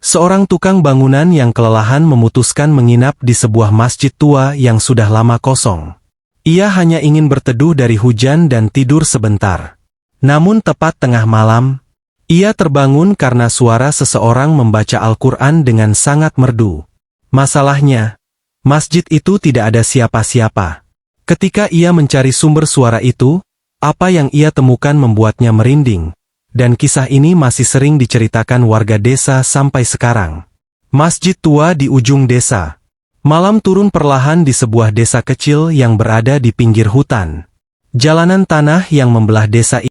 Seorang tukang bangunan yang kelelahan memutuskan menginap di sebuah masjid tua yang sudah lama kosong. Ia hanya ingin berteduh dari hujan dan tidur sebentar. Namun tepat tengah malam, ia terbangun karena suara seseorang membaca Al-Quran dengan sangat merdu. Masalahnya, masjid itu tidak ada siapa-siapa. Ketika ia mencari sumber suara itu, apa yang ia temukan membuatnya merinding. Dan kisah ini masih sering diceritakan warga desa sampai sekarang. Masjid tua di ujung desa. Malam turun perlahan di sebuah desa kecil yang berada di pinggir hutan. Jalanan tanah yang membelah desa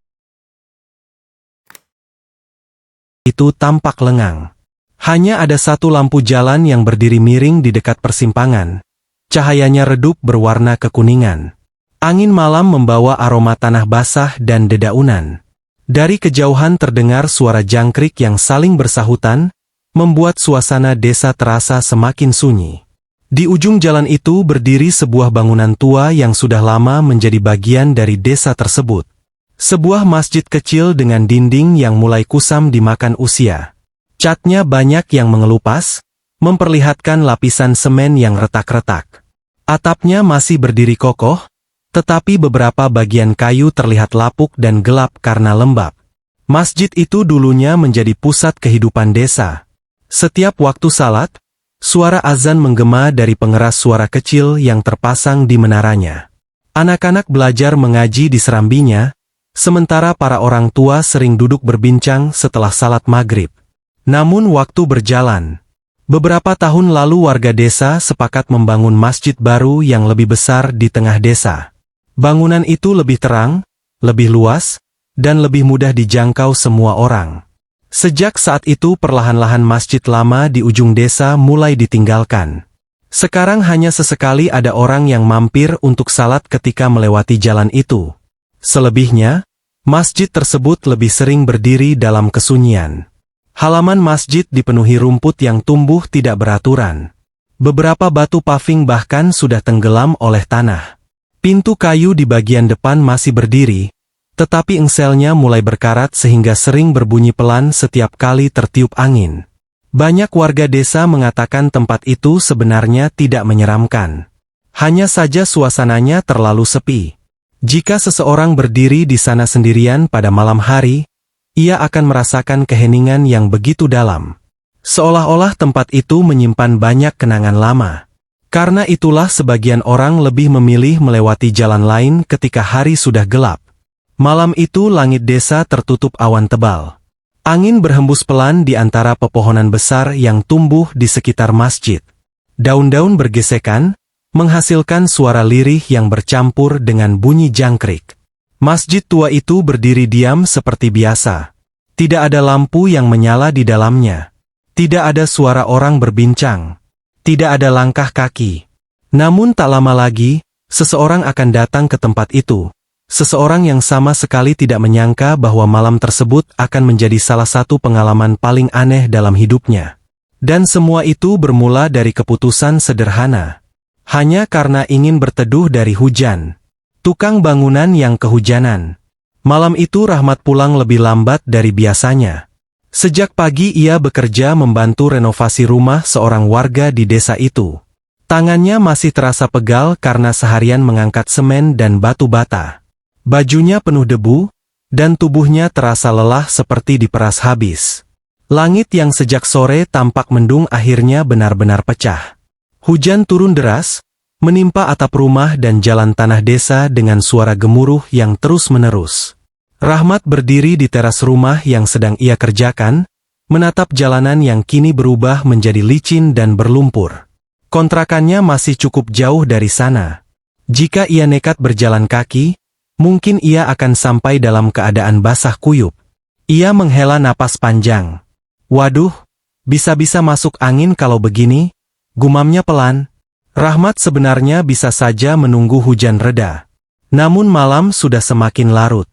itu tampak lengang. Hanya ada satu lampu jalan yang berdiri miring di dekat persimpangan. Cahayanya redup berwarna kekuningan. Angin malam membawa aroma tanah basah dan dedaunan. Dari kejauhan terdengar suara jangkrik yang saling bersahutan, membuat suasana desa terasa semakin sunyi. Di ujung jalan itu berdiri sebuah bangunan tua yang sudah lama menjadi bagian dari desa tersebut. Sebuah masjid kecil dengan dinding yang mulai kusam dimakan usia. Catnya banyak yang mengelupas, memperlihatkan lapisan semen yang retak-retak. Atapnya masih berdiri kokoh, tetapi beberapa bagian kayu terlihat lapuk dan gelap karena lembab. Masjid itu dulunya menjadi pusat kehidupan desa. Setiap waktu salat, suara azan menggema dari pengeras suara kecil yang terpasang di menaranya. Anak-anak belajar mengaji di serambinya, sementara para orang tua sering duduk berbincang setelah salat maghrib. Namun waktu berjalan. Beberapa tahun lalu warga desa sepakat membangun masjid baru yang lebih besar di tengah desa. Bangunan itu lebih terang, lebih luas, dan lebih mudah dijangkau semua orang. Sejak saat itu perlahan-lahan masjid lama di ujung desa mulai ditinggalkan. Sekarang hanya sesekali ada orang yang mampir untuk salat ketika melewati jalan itu. Selebihnya, masjid tersebut lebih sering berdiri dalam kesunyian. Halaman masjid dipenuhi rumput yang tumbuh tidak beraturan. Beberapa batu paving bahkan sudah tenggelam oleh tanah. Pintu kayu di bagian depan masih berdiri, tetapi engselnya mulai berkarat sehingga sering berbunyi pelan setiap kali tertiup angin. Banyak warga desa mengatakan tempat itu sebenarnya tidak menyeramkan. Hanya saja suasananya terlalu sepi. Jika seseorang berdiri di sana sendirian pada malam hari, ia akan merasakan keheningan yang begitu dalam. Seolah-olah tempat itu menyimpan banyak kenangan lama. Karena itulah sebagian orang lebih memilih melewati jalan lain ketika hari sudah gelap. Malam itu langit desa tertutup awan tebal. Angin berhembus pelan di antara pepohonan besar yang tumbuh di sekitar masjid. Daun-daun bergesekan, menghasilkan suara lirih yang bercampur dengan bunyi jangkrik. Masjid tua itu berdiri diam seperti biasa. Tidak ada lampu yang menyala di dalamnya. Tidak ada suara orang berbincang. Tidak ada langkah kaki. Namun tak lama lagi, seseorang akan datang ke tempat itu. Seseorang yang sama sekali tidak menyangka bahwa malam tersebut akan menjadi salah satu pengalaman paling aneh dalam hidupnya. Dan semua itu bermula dari keputusan sederhana. Hanya karena ingin berteduh dari hujan. Tukang bangunan yang kehujanan. Malam itu Rahmat pulang lebih lambat dari biasanya. Sejak pagi ia bekerja membantu renovasi rumah seorang warga di desa itu. Tangannya masih terasa pegal karena seharian mengangkat semen dan batu bata. Bajunya penuh debu, dan tubuhnya terasa lelah seperti diperas habis. Langit yang sejak sore tampak mendung akhirnya benar-benar pecah. Hujan turun deras, menimpa atap rumah dan jalan tanah desa dengan suara gemuruh yang terus-menerus. Rahmat berdiri di teras rumah yang sedang ia kerjakan, menatap jalanan yang kini berubah menjadi licin dan berlumpur. Kontrakannya masih cukup jauh dari sana. Jika ia nekat berjalan kaki, mungkin ia akan sampai dalam keadaan basah kuyup. Ia menghela napas panjang. Waduh, bisa-bisa masuk angin kalau begini, gumamnya pelan. Rahmat sebenarnya bisa saja menunggu hujan reda. Namun malam sudah semakin larut.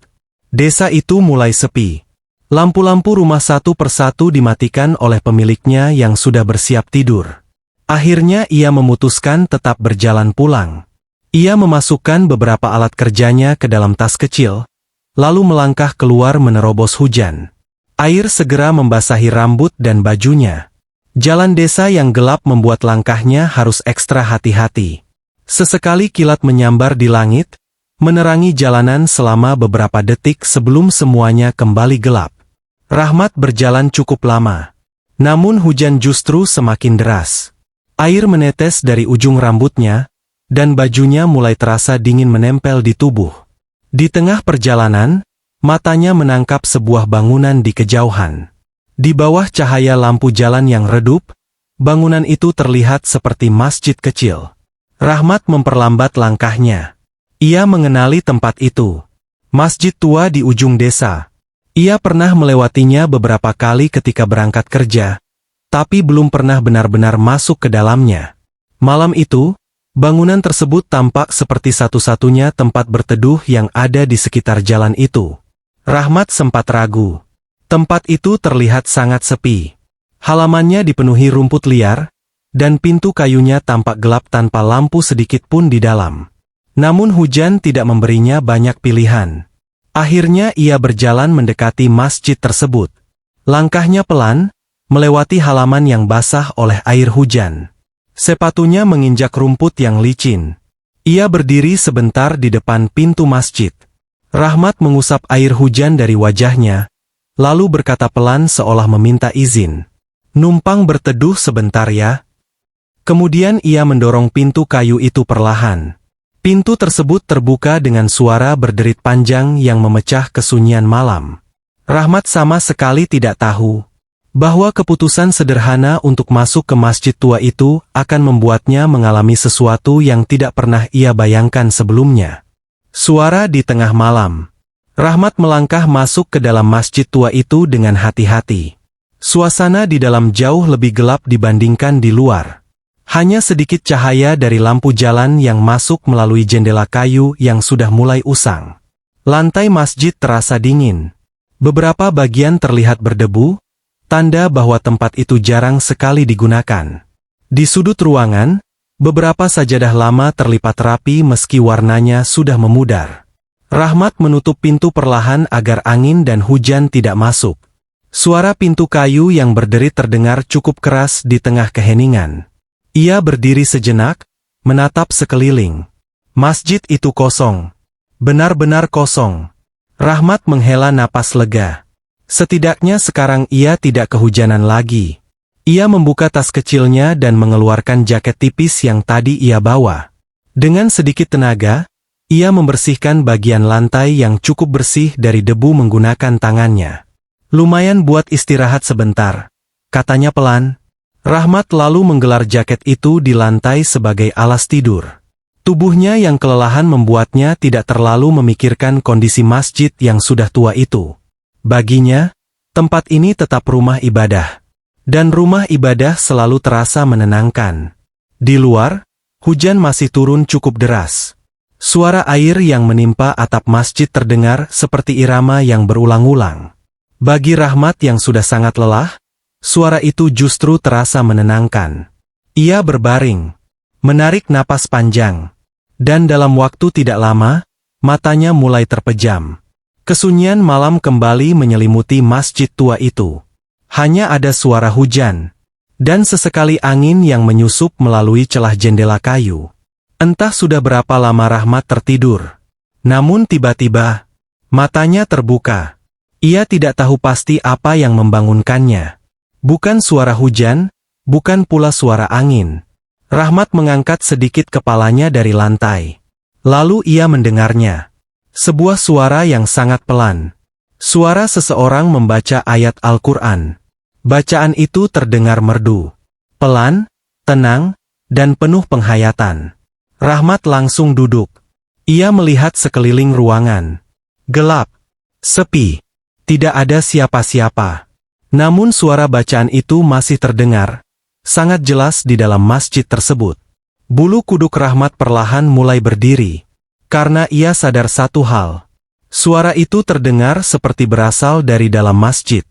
Desa itu mulai sepi. Lampu-lampu rumah satu persatu dimatikan oleh pemiliknya yang sudah bersiap tidur. Akhirnya ia memutuskan tetap berjalan pulang. Ia memasukkan beberapa alat kerjanya ke dalam tas kecil, lalu melangkah keluar menerobos hujan. Air segera membasahi rambut dan bajunya. Jalan desa yang gelap membuat langkahnya harus ekstra hati-hati. Sesekali kilat menyambar di langit, menerangi jalanan selama beberapa detik sebelum semuanya kembali gelap. Rahmat berjalan cukup lama. Namun hujan justru semakin deras. Air menetes dari ujung rambutnya, dan bajunya mulai terasa dingin menempel di tubuh. Di tengah perjalanan, matanya menangkap sebuah bangunan di kejauhan. Di bawah cahaya lampu jalan yang redup, bangunan itu terlihat seperti masjid kecil. Rahmat memperlambat langkahnya. Ia mengenali tempat itu. Masjid tua di ujung desa. Ia pernah melewatinya beberapa kali ketika berangkat kerja, tapi belum pernah benar-benar masuk ke dalamnya. Malam itu, bangunan tersebut tampak seperti satu-satunya tempat berteduh yang ada di sekitar jalan itu. Rahmat sempat ragu. Tempat itu terlihat sangat sepi. Halamannya dipenuhi rumput liar, dan pintu kayunya tampak gelap tanpa lampu sedikit pun di dalam. Namun hujan tidak memberinya banyak pilihan. Akhirnya ia berjalan mendekati masjid tersebut. Langkahnya pelan, melewati halaman yang basah oleh air hujan. Sepatunya menginjak rumput yang licin. Ia berdiri sebentar di depan pintu masjid. Rahmat mengusap air hujan dari wajahnya, lalu berkata pelan seolah meminta izin. "Numpang berteduh sebentar ya." Kemudian ia mendorong pintu kayu itu perlahan. Pintu tersebut terbuka dengan suara berderit panjang yang memecah kesunyian malam. Rahmat sama sekali tidak tahu bahwa keputusan sederhana untuk masuk ke masjid tua itu akan membuatnya mengalami sesuatu yang tidak pernah ia bayangkan sebelumnya. Suara di tengah malam. Rahmat melangkah masuk ke dalam masjid tua itu dengan hati-hati. Suasana di dalam jauh lebih gelap dibandingkan di luar. Hanya sedikit cahaya dari lampu jalan yang masuk melalui jendela kayu yang sudah mulai usang. Lantai masjid terasa dingin. Beberapa bagian terlihat berdebu, tanda bahwa tempat itu jarang sekali digunakan. Di sudut ruangan, beberapa sajadah lama terlipat rapi meski warnanya sudah memudar. Rahmat menutup pintu perlahan agar angin dan hujan tidak masuk. Suara pintu kayu yang berderit terdengar cukup keras di tengah keheningan. Ia berdiri sejenak, menatap sekeliling. Masjid itu kosong. Benar-benar kosong. Rahmat menghela napas lega. Setidaknya sekarang ia tidak kehujanan lagi. Ia membuka tas kecilnya dan mengeluarkan jaket tipis yang tadi ia bawa. Dengan sedikit tenaga, ia membersihkan bagian lantai yang cukup bersih dari debu menggunakan tangannya. "Lumayan buat istirahat sebentar," katanya pelan. Rahmat lalu menggelar jaket itu di lantai sebagai alas tidur. Tubuhnya yang kelelahan membuatnya tidak terlalu memikirkan kondisi masjid yang sudah tua itu. Baginya, tempat ini tetap rumah ibadah. Dan rumah ibadah selalu terasa menenangkan. Di luar, hujan masih turun cukup deras. Suara air yang menimpa atap masjid terdengar seperti irama yang berulang-ulang. Bagi Rahmat yang sudah sangat lelah, suara itu justru terasa menenangkan. Ia berbaring, menarik napas panjang, dan dalam waktu tidak lama, matanya mulai terpejam. Kesunyian malam kembali menyelimuti masjid tua itu. Hanya ada suara hujan, dan sesekali angin yang menyusup melalui celah jendela kayu. Entah sudah berapa lama Rahmat tertidur. Namun tiba-tiba, matanya terbuka. Ia tidak tahu pasti apa yang membangunkannya. Bukan suara hujan, bukan pula suara angin. Rahmat mengangkat sedikit kepalanya dari lantai. Lalu ia mendengarnya. Sebuah suara yang sangat pelan. Suara seseorang membaca ayat Al-Quran. Bacaan itu terdengar merdu. Pelan, tenang, dan penuh penghayatan. Rahmat langsung duduk. Ia melihat sekeliling ruangan. Gelap. Sepi. Tidak ada siapa-siapa. Namun suara bacaan itu masih terdengar. Sangat jelas di dalam masjid tersebut. Bulu kuduk Rahmat perlahan mulai berdiri. Karena ia sadar satu hal. Suara itu terdengar seperti berasal dari dalam masjid.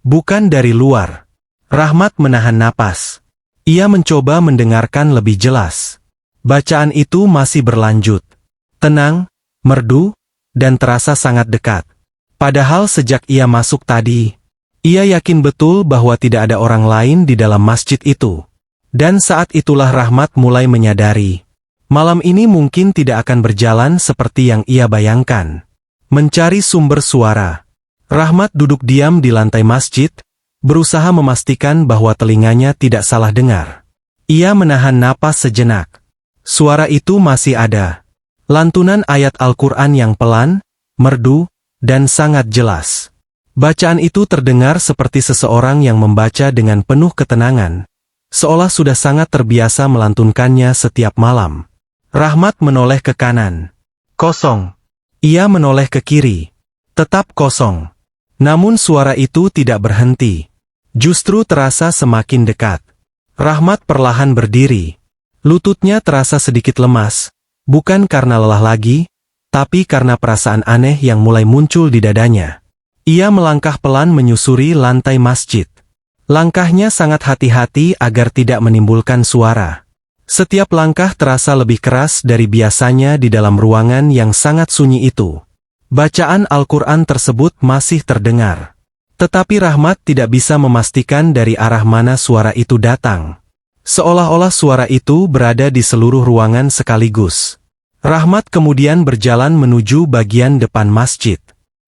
Bukan dari luar. Rahmat menahan napas. Ia mencoba mendengarkan lebih jelas. Bacaan itu masih berlanjut. Tenang, merdu, dan terasa sangat dekat. Padahal sejak ia masuk tadi, Ia yakin betul bahwa tidak ada orang lain di dalam masjid itu. Dan saat itulah Rahmat mulai menyadari, malam ini mungkin tidak akan berjalan seperti yang ia bayangkan. Mencari sumber suara. Rahmat duduk diam di lantai masjid, berusaha memastikan bahwa telinganya tidak salah dengar. Ia menahan napas sejenak. Suara itu masih ada. Lantunan ayat Al-Quran yang pelan, merdu, dan sangat jelas. Bacaan itu terdengar seperti seseorang yang membaca dengan penuh ketenangan, seolah sudah sangat terbiasa melantunkannya setiap malam. Rahmat menoleh ke kanan. Kosong. Ia menoleh ke kiri. Tetap kosong. Namun suara itu tidak berhenti. Justru terasa semakin dekat. Rahmat perlahan berdiri. Lututnya terasa sedikit lemas, bukan karena lelah lagi, tapi karena perasaan aneh yang mulai muncul di dadanya. Ia melangkah pelan menyusuri lantai masjid. Langkahnya sangat hati-hati agar tidak menimbulkan suara. Setiap langkah terasa lebih keras dari biasanya di dalam ruangan yang sangat sunyi itu. Bacaan Al-Quran tersebut masih terdengar. Tetapi Rahmat tidak bisa memastikan dari arah mana suara itu datang. Seolah-olah suara itu berada di seluruh ruangan sekaligus. Rahmat kemudian berjalan menuju bagian depan masjid.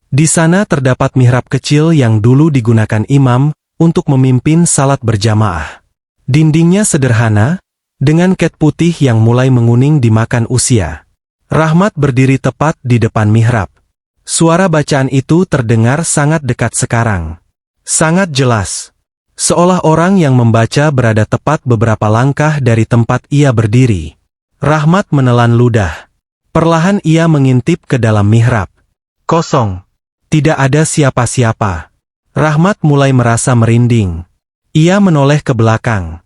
Di sana terdapat mihrab kecil yang dulu digunakan imam untuk memimpin salat berjamaah. Dindingnya sederhana, dengan cat putih yang mulai menguning dimakan usia. Rahmat berdiri tepat di depan mihrab. Suara bacaan itu terdengar sangat dekat sekarang. Sangat jelas. Seolah orang yang membaca berada tepat beberapa langkah dari tempat ia berdiri. Rahmat menelan ludah. Perlahan ia mengintip ke dalam mihrab. Kosong. Tidak ada siapa-siapa. Rahmat mulai merasa merinding. Ia menoleh ke belakang.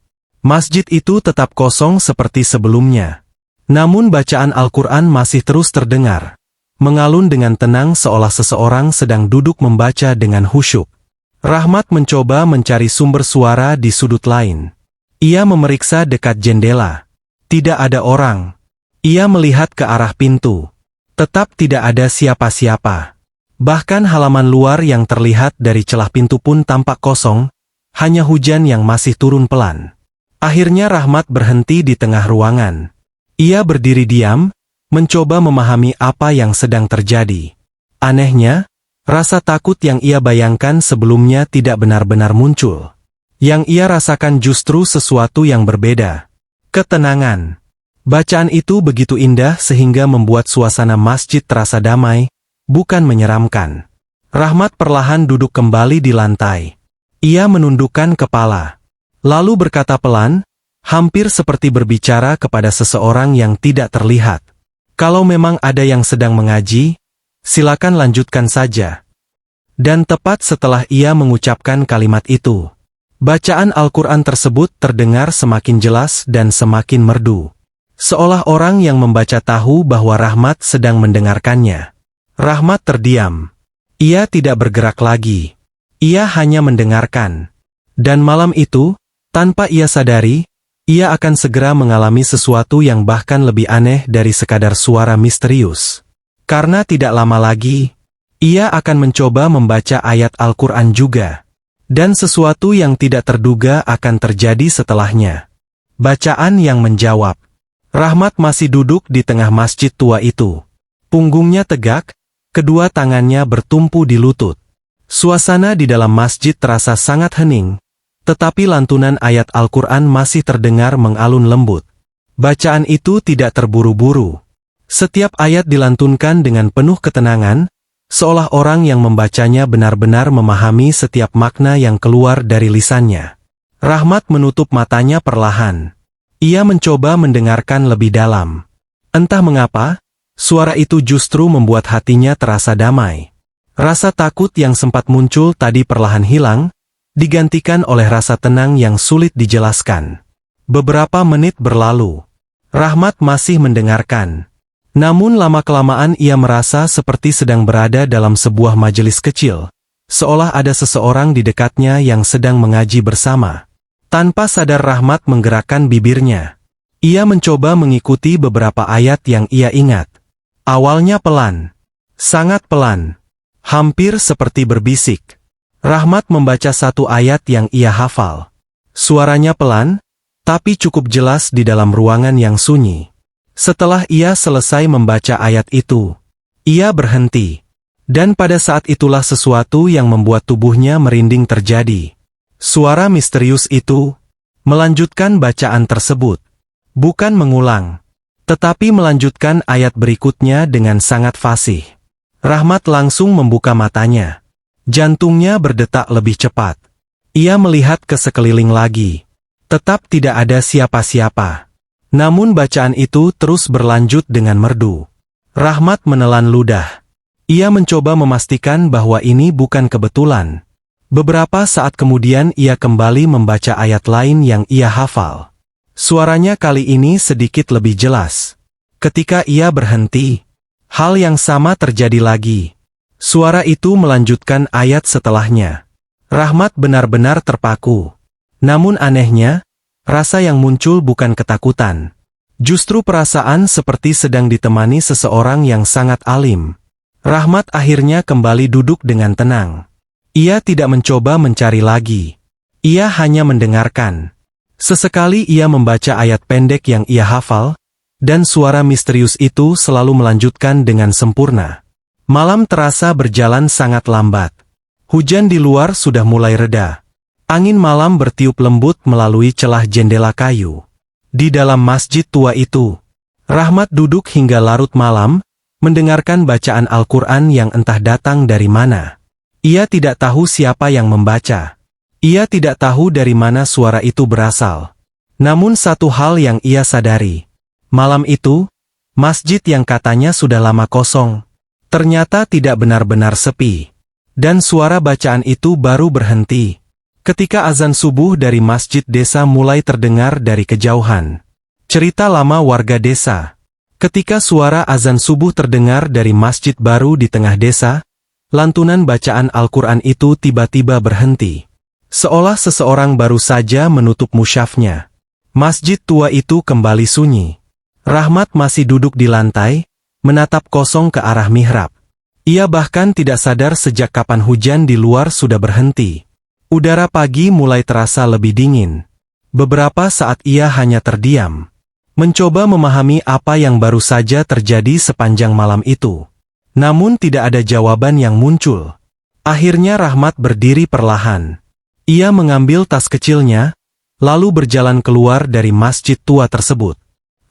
Masjid itu tetap kosong seperti sebelumnya. Namun bacaan Al-Quran masih terus terdengar, mengalun dengan tenang seolah seseorang sedang duduk membaca dengan khusyuk. Rahmat mencoba mencari sumber suara di sudut lain. Ia memeriksa dekat jendela. Tidak ada orang. Ia melihat ke arah pintu. Tetap tidak ada siapa-siapa. Bahkan halaman luar yang terlihat dari celah pintu pun tampak kosong, hanya hujan yang masih turun pelan. Akhirnya Rahmat berhenti di tengah ruangan. Ia berdiri diam, mencoba memahami apa yang sedang terjadi. Anehnya, rasa takut yang ia bayangkan sebelumnya tidak benar-benar muncul. Yang ia rasakan justru sesuatu yang berbeda. Ketenangan. Bacaan itu begitu indah sehingga membuat suasana masjid terasa damai, bukan menyeramkan. Rahmat perlahan duduk kembali di lantai. Ia menundukkan kepala. Lalu berkata pelan, hampir seperti berbicara kepada seseorang yang tidak terlihat. Kalau memang ada yang sedang mengaji, silakan lanjutkan saja. Dan tepat setelah ia mengucapkan kalimat itu, bacaan Al-Quran tersebut terdengar semakin jelas dan semakin merdu. Seolah orang yang membaca tahu bahwa Rahmat sedang mendengarkannya. Rahmat terdiam. Ia tidak bergerak lagi. Ia hanya mendengarkan. Dan malam itu, tanpa ia sadari, ia akan segera mengalami sesuatu yang bahkan lebih aneh dari sekadar suara misterius. Karena tidak lama lagi, ia akan mencoba membaca ayat Al-Quran juga. Dan sesuatu yang tidak terduga akan terjadi setelahnya. Bacaan yang menjawab. Rahmat masih duduk di tengah masjid tua itu. Punggungnya tegak, kedua tangannya bertumpu di lutut. Suasana di dalam masjid terasa sangat hening. Tetapi lantunan ayat Al-Quran masih terdengar mengalun lembut. Bacaan itu tidak terburu-buru. Setiap ayat dilantunkan dengan penuh ketenangan, seolah orang yang membacanya benar-benar memahami setiap makna yang keluar dari lisannya. Rahmat menutup matanya perlahan. Ia mencoba mendengarkan lebih dalam. Entah mengapa, suara itu justru membuat hatinya terasa damai. Rasa takut yang sempat muncul tadi perlahan hilang, digantikan oleh rasa tenang yang sulit dijelaskan. Beberapa menit berlalu. Rahmat masih mendengarkan. Namun lama-kelamaan ia merasa seperti sedang berada dalam sebuah majelis kecil. Seolah ada seseorang di dekatnya yang sedang mengaji bersama. Tanpa sadar Rahmat menggerakkan bibirnya. Ia mencoba mengikuti beberapa ayat yang ia ingat. Awalnya pelan. Sangat pelan. Hampir seperti berbisik. Rahmat membaca satu ayat yang ia hafal. Suaranya pelan, tapi cukup jelas di dalam ruangan yang sunyi. Setelah ia selesai membaca ayat itu, ia berhenti. Dan pada saat itulah sesuatu yang membuat tubuhnya merinding terjadi. Suara misterius itu melanjutkan bacaan tersebut. Bukan mengulang, tetapi melanjutkan ayat berikutnya dengan sangat fasih. Rahmat langsung membuka matanya. Jantungnya berdetak lebih cepat. Ia melihat ke sekeliling lagi. Tetap tidak ada siapa-siapa. Namun bacaan itu terus berlanjut dengan merdu. Rahmat menelan ludah. Ia mencoba memastikan bahwa ini bukan kebetulan. Beberapa saat kemudian ia kembali membaca ayat lain yang ia hafal. Suaranya kali ini sedikit lebih jelas. Ketika ia berhenti, hal yang sama terjadi lagi. Suara itu melanjutkan ayat setelahnya. Rahmat benar-benar terpaku. Namun anehnya, rasa yang muncul bukan ketakutan. Justru perasaan seperti sedang ditemani seseorang yang sangat alim. Rahmat akhirnya kembali duduk dengan tenang. Ia tidak mencoba mencari lagi. Ia hanya mendengarkan. Sesekali ia membaca ayat pendek yang ia hafal, dan suara misterius itu selalu melanjutkan dengan sempurna. Malam terasa berjalan sangat lambat. Hujan di luar sudah mulai reda. Angin malam bertiup lembut melalui celah jendela kayu. Di dalam masjid tua itu, Rahmat duduk hingga larut malam, mendengarkan bacaan Al-Quran yang entah datang dari mana. Ia tidak tahu siapa yang membaca. Ia tidak tahu dari mana suara itu berasal. Namun satu hal yang ia sadari. Malam itu, masjid yang katanya sudah lama kosong, ternyata tidak benar-benar sepi. Dan suara bacaan itu baru berhenti ketika azan subuh dari masjid desa mulai terdengar dari kejauhan. Cerita lama warga desa. Ketika suara azan subuh terdengar dari masjid baru di tengah desa, lantunan bacaan Al-Quran itu tiba-tiba berhenti. Seolah seseorang baru saja menutup musyafnya. Masjid tua itu kembali sunyi. Rahmat masih duduk di lantai, menatap kosong ke arah mihrab. Ia bahkan tidak sadar sejak kapan hujan di luar sudah berhenti. Udara pagi mulai terasa lebih dingin. Beberapa saat ia hanya terdiam, mencoba memahami apa yang baru saja terjadi sepanjang malam itu. Namun tidak ada jawaban yang muncul. Akhirnya Rahmat berdiri perlahan. Ia mengambil tas kecilnya, lalu berjalan keluar dari masjid tua tersebut.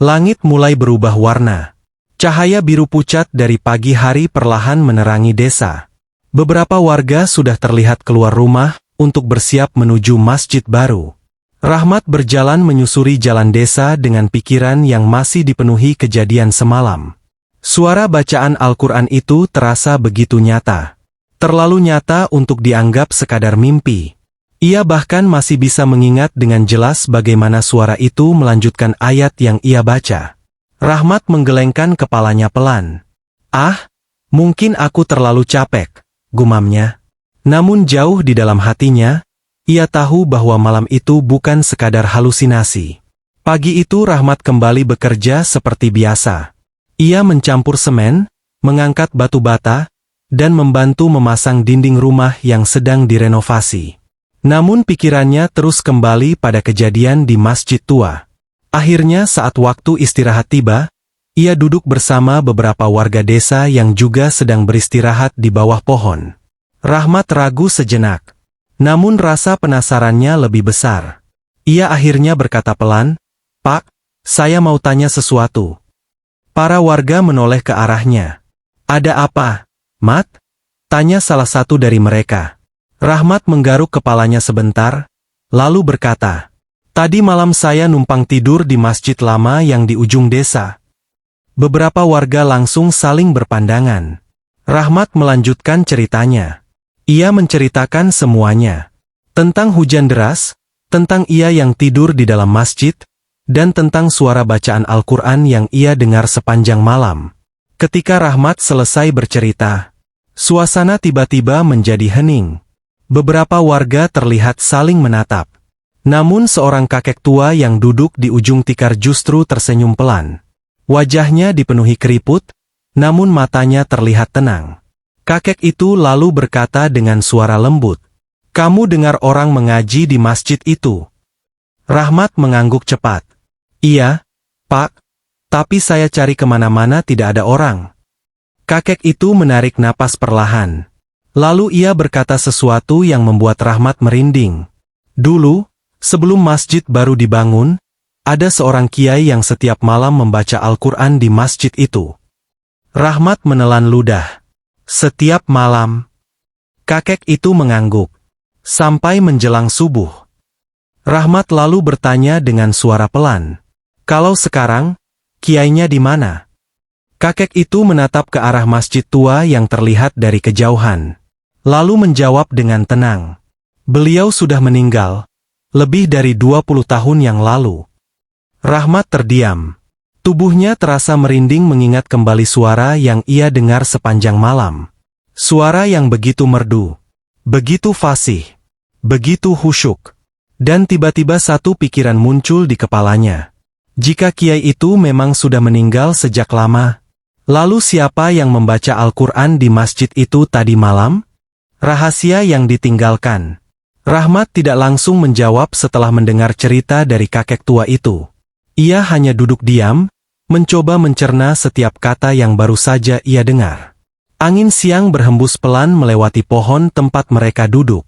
Langit mulai berubah warna. Cahaya biru pucat dari pagi hari perlahan menerangi desa. Beberapa warga sudah terlihat keluar rumah untuk bersiap menuju masjid baru. Rahmat berjalan menyusuri jalan desa dengan pikiran yang masih dipenuhi kejadian semalam. Suara bacaan Al-Quran itu terasa begitu nyata. Terlalu nyata untuk dianggap sekadar mimpi. Ia bahkan masih bisa mengingat dengan jelas bagaimana suara itu melanjutkan ayat yang ia baca. Rahmat menggelengkan kepalanya pelan. "Ah, mungkin aku terlalu capek," gumamnya. Namun jauh di dalam hatinya, ia tahu bahwa malam itu bukan sekadar halusinasi. Pagi itu Rahmat kembali bekerja seperti biasa. Ia mencampur semen, mengangkat batu bata, dan membantu memasang dinding rumah yang sedang direnovasi. Namun pikirannya terus kembali pada kejadian di masjid tua. Akhirnya saat waktu istirahat tiba, ia duduk bersama beberapa warga desa yang juga sedang beristirahat di bawah pohon. Rahmat ragu sejenak. Namun rasa penasarannya lebih besar. Ia akhirnya berkata pelan, "Pak, saya mau tanya sesuatu." Para warga menoleh ke arahnya. "Ada apa, Mat?" tanya salah satu dari mereka. Rahmat menggaruk kepalanya sebentar, lalu berkata, "Tadi malam saya numpang tidur di masjid lama yang di ujung desa." Beberapa warga langsung saling berpandangan. Rahmat melanjutkan ceritanya. Ia menceritakan semuanya. Tentang hujan deras, tentang ia yang tidur di dalam masjid, dan tentang suara bacaan Al-Quran yang ia dengar sepanjang malam. Ketika Rahmat selesai bercerita, suasana tiba-tiba menjadi hening. Beberapa warga terlihat saling menatap. Namun seorang kakek tua yang duduk di ujung tikar justru tersenyum pelan. Wajahnya dipenuhi keriput, namun matanya terlihat tenang. Kakek itu lalu berkata dengan suara lembut, Kamu dengar orang mengaji di masjid itu? Rahmat mengangguk cepat. Iya, Pak. Tapi saya cari kemana-mana tidak ada orang. Kakek itu menarik napas perlahan. Lalu ia berkata sesuatu yang membuat Rahmat merinding. Dulu, sebelum masjid baru dibangun, ada seorang kiai yang setiap malam membaca Al-Quran di masjid itu. Rahmat menelan ludah. Setiap malam. Kakek itu mengangguk. Sampai menjelang subuh. Rahmat lalu bertanya dengan suara pelan. Kalau sekarang, kiainya di mana? Kakek itu menatap ke arah masjid tua yang terlihat dari kejauhan. Lalu menjawab dengan tenang. Beliau sudah meninggal. Lebih dari 20 tahun yang lalu. Rahmat terdiam. Tubuhnya terasa merinding mengingat kembali suara yang ia dengar sepanjang malam. Suara yang begitu merdu. Begitu fasih. Begitu khusyuk. Dan tiba-tiba satu pikiran muncul di kepalanya. Jika kiai itu memang sudah meninggal sejak lama, lalu siapa yang membaca Al-Quran di masjid itu tadi malam? Rahasia yang ditinggalkan. Rahmat tidak langsung menjawab setelah mendengar cerita dari kakek tua itu. Ia hanya duduk diam, mencoba mencerna setiap kata yang baru saja ia dengar. Angin siang berhembus pelan melewati pohon tempat mereka duduk.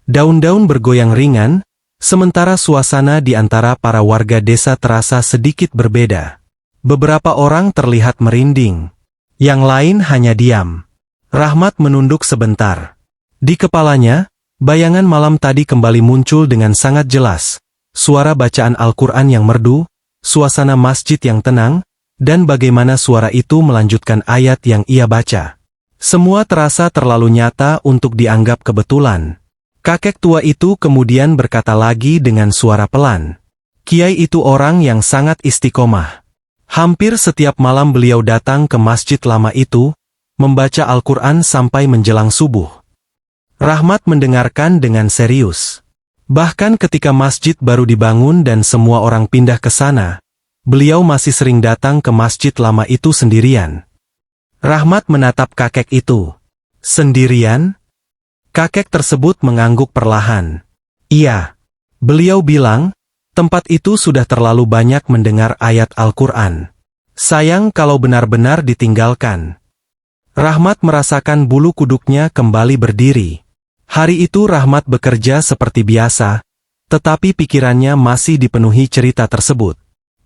Daun-daun bergoyang ringan, sementara suasana di antara para warga desa terasa sedikit berbeda. Beberapa orang terlihat merinding. Yang lain hanya diam. Rahmat menunduk sebentar. Di kepalanya, bayangan malam tadi kembali muncul dengan sangat jelas. Suara bacaan Al-Quran yang merdu, suasana masjid yang tenang, dan bagaimana suara itu melanjutkan ayat yang ia baca. Semua terasa terlalu nyata untuk dianggap kebetulan. Kakek tua itu kemudian berkata lagi dengan suara pelan. Kiai itu orang yang sangat istiqomah. Hampir setiap malam beliau datang ke masjid lama itu, membaca Al-Quran sampai menjelang subuh. Rahmat mendengarkan dengan serius. Bahkan ketika masjid baru dibangun dan semua orang pindah ke sana, beliau masih sering datang ke masjid lama itu sendirian. Rahmat menatap kakek itu. Sendirian? Kakek tersebut mengangguk perlahan. Iya. Beliau bilang, tempat itu sudah terlalu banyak mendengar ayat Al-Quran. Sayang kalau benar-benar ditinggalkan. Rahmat merasakan bulu kuduknya kembali berdiri. Hari itu Rahmat bekerja seperti biasa, tetapi pikirannya masih dipenuhi cerita tersebut.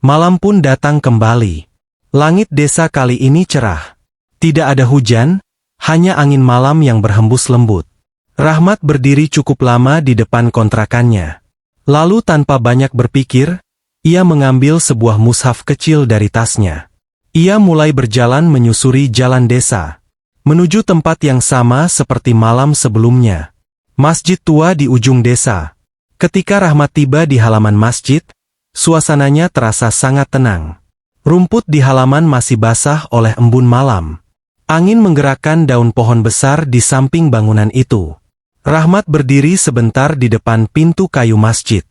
Malam pun datang kembali. Langit desa kali ini cerah. Tidak ada hujan, hanya angin malam yang berhembus lembut. Rahmat berdiri cukup lama di depan kontrakannya. Lalu tanpa banyak berpikir, ia mengambil sebuah mushaf kecil dari tasnya. Ia mulai berjalan menyusuri jalan desa, menuju tempat yang sama seperti malam sebelumnya. Masjid tua di ujung desa. Ketika Rahmat tiba di halaman masjid, suasananya terasa sangat tenang. Rumput di halaman masih basah oleh embun malam. Angin menggerakkan daun pohon besar di samping bangunan itu. Rahmat berdiri sebentar di depan pintu kayu masjid.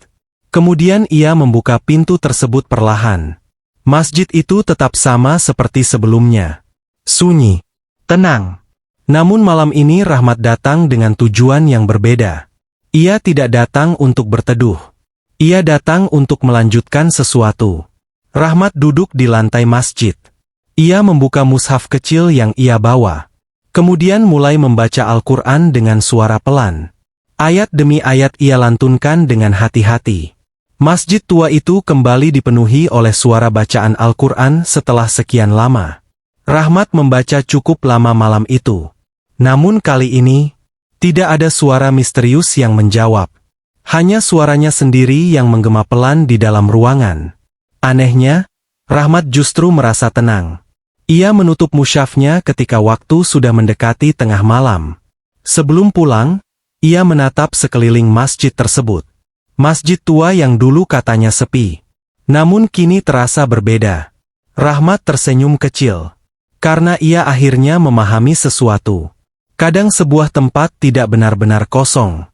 Kemudian ia membuka pintu tersebut perlahan. Masjid itu tetap sama seperti sebelumnya. Sunyi. Tenang. Namun malam ini Rahmat datang dengan tujuan yang berbeda. Ia tidak datang untuk berteduh. Ia datang untuk melanjutkan sesuatu. Rahmat duduk di lantai masjid. Ia membuka mushaf kecil yang ia bawa. Kemudian mulai membaca Al-Quran dengan suara pelan. Ayat demi ayat ia lantunkan dengan hati-hati. Masjid tua itu kembali dipenuhi oleh suara bacaan Al-Quran setelah sekian lama. Rahmat membaca cukup lama malam itu. Namun kali ini, tidak ada suara misterius yang menjawab. Hanya suaranya sendiri yang menggema pelan di dalam ruangan. Anehnya, Rahmat justru merasa tenang. Ia menutup mushafnya ketika waktu sudah mendekati tengah malam. Sebelum pulang, ia menatap sekeliling masjid tersebut. Masjid tua yang dulu katanya sepi. Namun kini terasa berbeda. Rahmat tersenyum kecil. Karena ia akhirnya memahami sesuatu. Kadang sebuah tempat tidak benar-benar kosong.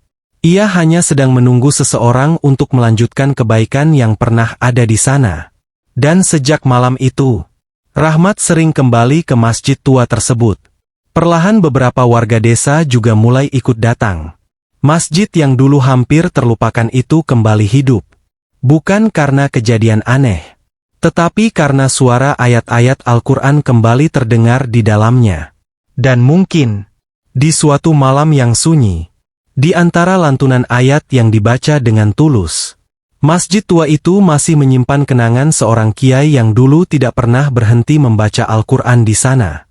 Ia hanya sedang menunggu seseorang untuk melanjutkan kebaikan yang pernah ada di sana. Dan sejak malam itu, Rahmat sering kembali ke masjid tua tersebut. Perlahan beberapa warga desa juga mulai ikut datang. Masjid yang dulu hampir terlupakan itu kembali hidup. Bukan karena kejadian aneh, tetapi karena suara ayat-ayat Al-Quran kembali terdengar di dalamnya. Dan mungkin, di suatu malam yang sunyi, di antara lantunan ayat yang dibaca dengan tulus, masjid tua itu masih menyimpan kenangan seorang kiai yang dulu tidak pernah berhenti membaca Al-Quran di sana.